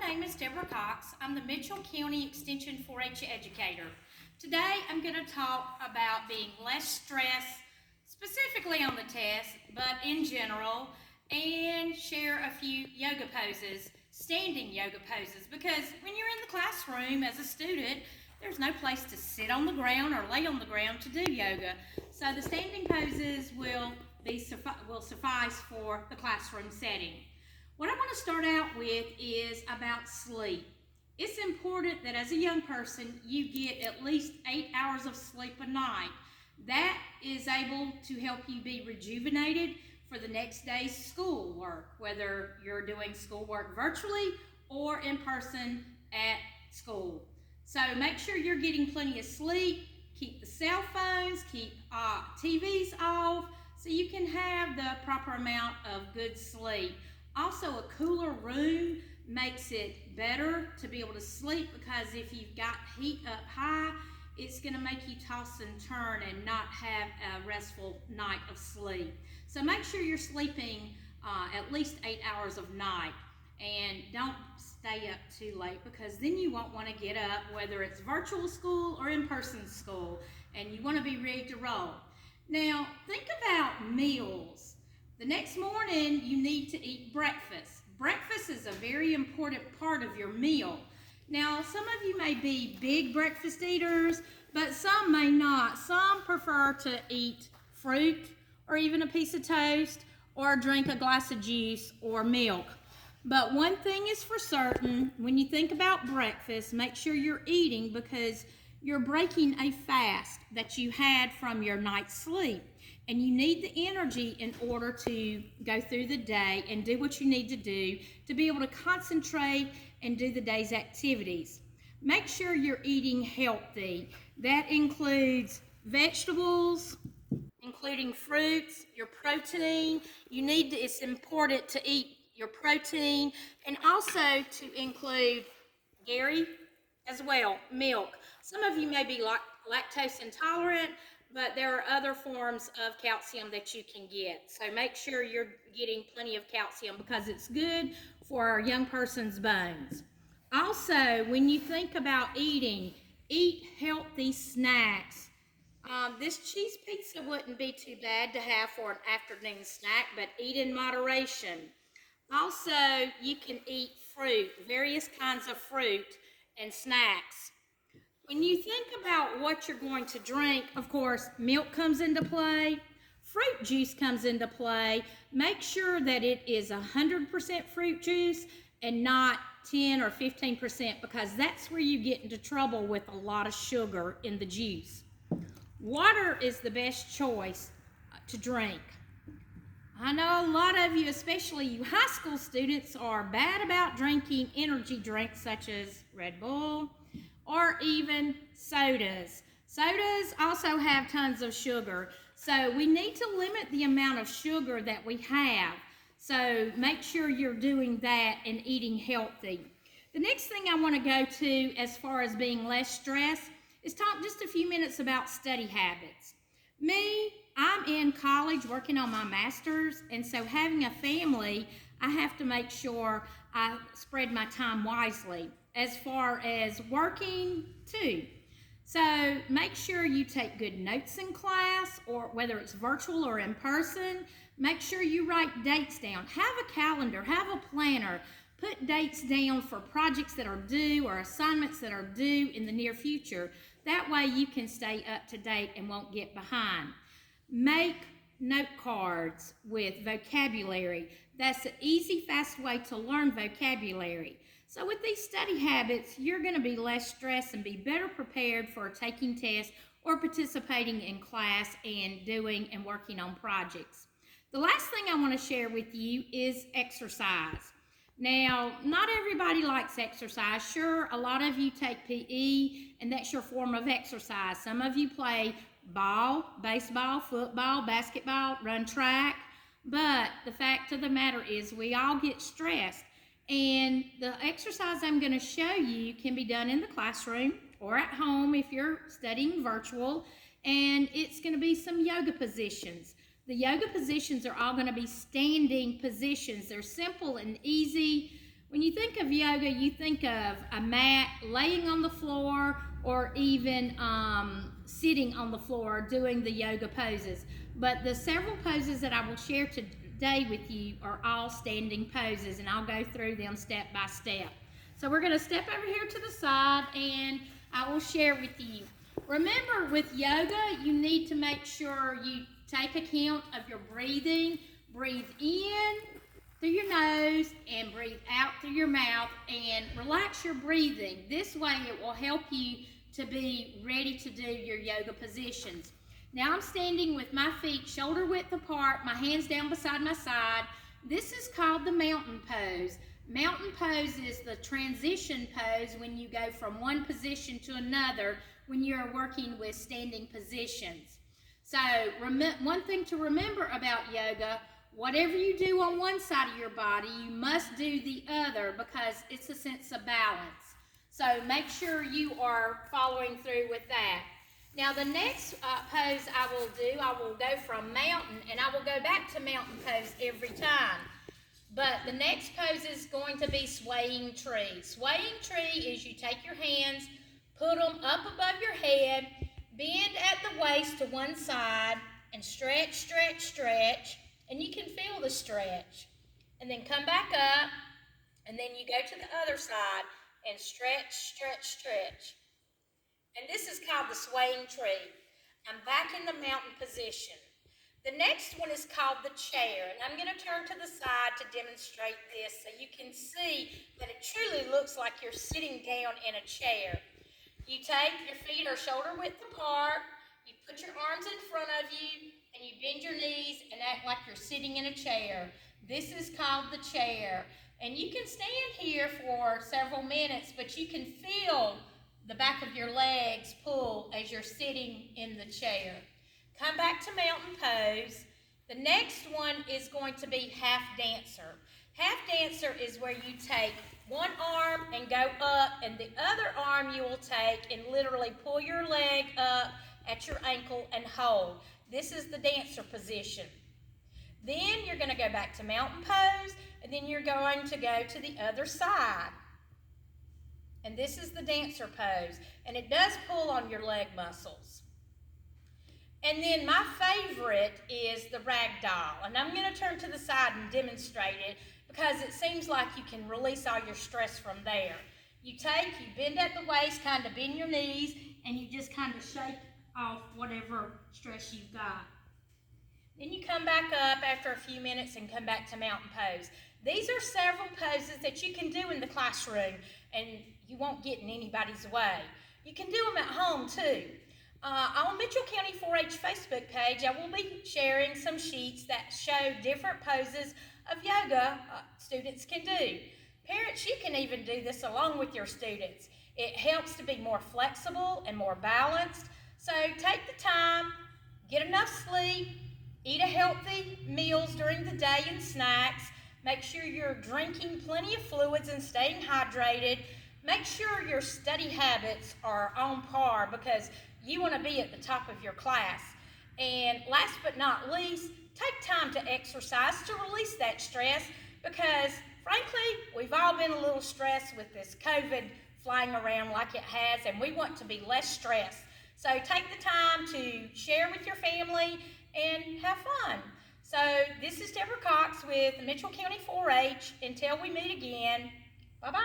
name is Debra Cox. I'm the Mitchell County Extension 4-H educator. Today I'm going to talk about being less stressed, specifically on the test, but in general, and share a few yoga poses, standing yoga poses, because when you're in the classroom as a student, there's no place to sit on the ground or lay on the ground to do yoga. So the standing poses will suffice for the classroom setting. What I want to start out with is about sleep. It's important that as a young person, you get at least 8 hours of sleep a night. That is able to help you be rejuvenated for the next day's schoolwork, whether you're doing schoolwork virtually or in person at school. So make sure you're getting plenty of sleep. Keep the cell phones, keep TVs off, so you can have the proper amount of good sleep. Also, a cooler room makes it better to be able to sleep, because if you've got heat up high, it's going to make you toss and turn and not have a restful night of sleep. So make sure you're sleeping at least 8 hours of night, and don't stay up too late, because then you won't want to get up, whether it's virtual school or in-person school, and you want to be ready to roll. Now, think about meals. The next morning, you need to eat breakfast. Breakfast is a very important part of your meal. Now, some of you may be big breakfast eaters, but some may not. Some prefer to eat fruit or even a piece of toast or drink a glass of juice or milk. But one thing is for certain, when you think about breakfast, make sure you're eating, because you're breaking a fast that you had from your night's sleep. And you need the energy in order to go through the day and do what you need to do to be able to concentrate and do the day's activities. Make sure you're eating healthy. That includes vegetables, including fruits, your protein. It's important to eat your protein, and also to include dairy as well, milk. Some of you may be lactose intolerant, but there are other forms of calcium that you can get. So make sure you're getting plenty of calcium, because it's good for a young person's bones. Also, when you think about eating, eat healthy snacks. This cheese pizza wouldn't be too bad to have for an afternoon snack, but eat in moderation. Also, you can eat fruit, various kinds of fruit and snacks. When you think about what you're going to drink, of course, milk comes into play, fruit juice comes into play. Make sure that it is 100% fruit juice and not 10 or 15%, because that's where you get into trouble with a lot of sugar in the juice. Water is the best choice to drink. I know a lot of you, especially you high school students, are bad about drinking energy drinks such as Red Bull or even sodas. Sodas also have tons of sugar, so we need to limit the amount of sugar that we have. So make sure you're doing that and eating healthy. The next thing I want to go to as far as being less stressed is talk just a few minutes about study habits. I'm in college working on my master's, and so having a family, I have to make sure I spread my time wisely as far as working too. So make sure you take good notes in class, or whether it's virtual or in person. Make sure you write dates down. Have a calendar, have a planner. Put dates down for projects that are due or assignments that are due in the near future. That way you can stay up to date and won't get behind. Make note cards with vocabulary. That's an easy, fast way to learn vocabulary. So with these study habits, you're going to be less stressed and be better prepared for taking tests or participating in class and doing and working on projects. The last thing I want to share with you is exercise. Now, not everybody likes exercise. Sure, a lot of you take PE, and that's your form of exercise. Some of you play ball, baseball, football, basketball, run track. But the fact of the matter is we all get stressed. And the exercise I'm going to show you can be done in the classroom or at home if you're studying virtual. And it's going to be some yoga positions. The yoga positions are all going to be standing positions. They're simple and easy, When you think of yoga, you think of a mat, laying on the floor, or even sitting on the floor doing the yoga poses. But the several poses that I will share today with you are all standing poses, and I'll go through them step by step. So we're going to step over here to the side, and I will share with you. Remember, with yoga, you need to make sure you take account of your breathing. Breathe in through your nose and breathe out through your mouth, and relax your breathing. This way it will help you to be ready to do your yoga positions. Now I'm standing with my feet shoulder width apart, my hands down beside my side. This is called the mountain pose. Mountain pose is the transition pose when you go from one position to another when you're working with standing positions. So one thing to remember about yoga, whatever you do on one side of your body, you must do the other because it's a sense of balance. So make sure you are following through with that. Now the next pose I will go from mountain, and I will go back to mountain pose every time. But the next pose is going to be swaying tree. Swaying tree is you take your hands, put them up above your head, bend at the waist to one side, and stretch, stretch, stretch. And you can feel the stretch. And then come back up, and then you go to the other side and stretch, stretch, stretch. And this is called the swaying tree. I'm back in the mountain position. The next one is called the chair, and I'm going to turn to the side to demonstrate this so you can see that it truly looks like you're sitting down in a chair. You take your feet are shoulder width apart, you put your arms in front of you, and you bend your knees and act like you're sitting in a chair. This is called the chair. And you can stand here for several minutes, but you can feel the back of your legs pull as you're sitting in the chair. Come back to mountain pose. The next one is going to be half dancer. Half dancer is where you take one arm and go up, and the other arm you will take and literally pull your leg up at your ankle and hold. This is the dancer position. Then you're going to go back to mountain pose, and then you're going to go to the other side. And this is the dancer pose, and it does pull on your leg muscles. And then my favorite is the ragdoll, and I'm going to turn to the side and demonstrate it because it seems like you can release all your stress from there. You bend at the waist, kind of bend your knees, and you just kind of shake off whatever stress you've got. Then you come back up after a few minutes and come back to mountain pose. These are several poses that you can do in the classroom, and you won't get in anybody's way. You can do them at home too. On Mitchell County 4-H Facebook page, I will be sharing some sheets that show different poses of yoga students can do. Parents, you can even do this along with your students. It helps to be more flexible and more balanced. So take the time, get enough sleep, eat a healthy meals during the day and snacks. Make sure you're drinking plenty of fluids and staying hydrated. Make sure your study habits are on par because you want to be at the top of your class. And last but not least, take time to exercise to release that stress because, frankly, we've all been a little stressed with this COVID flying around like it has, and we want to be less stressed. So take the time to share with your family and have fun. So this is Debra Cox with Mitchell County 4-H. Until we meet again, bye-bye.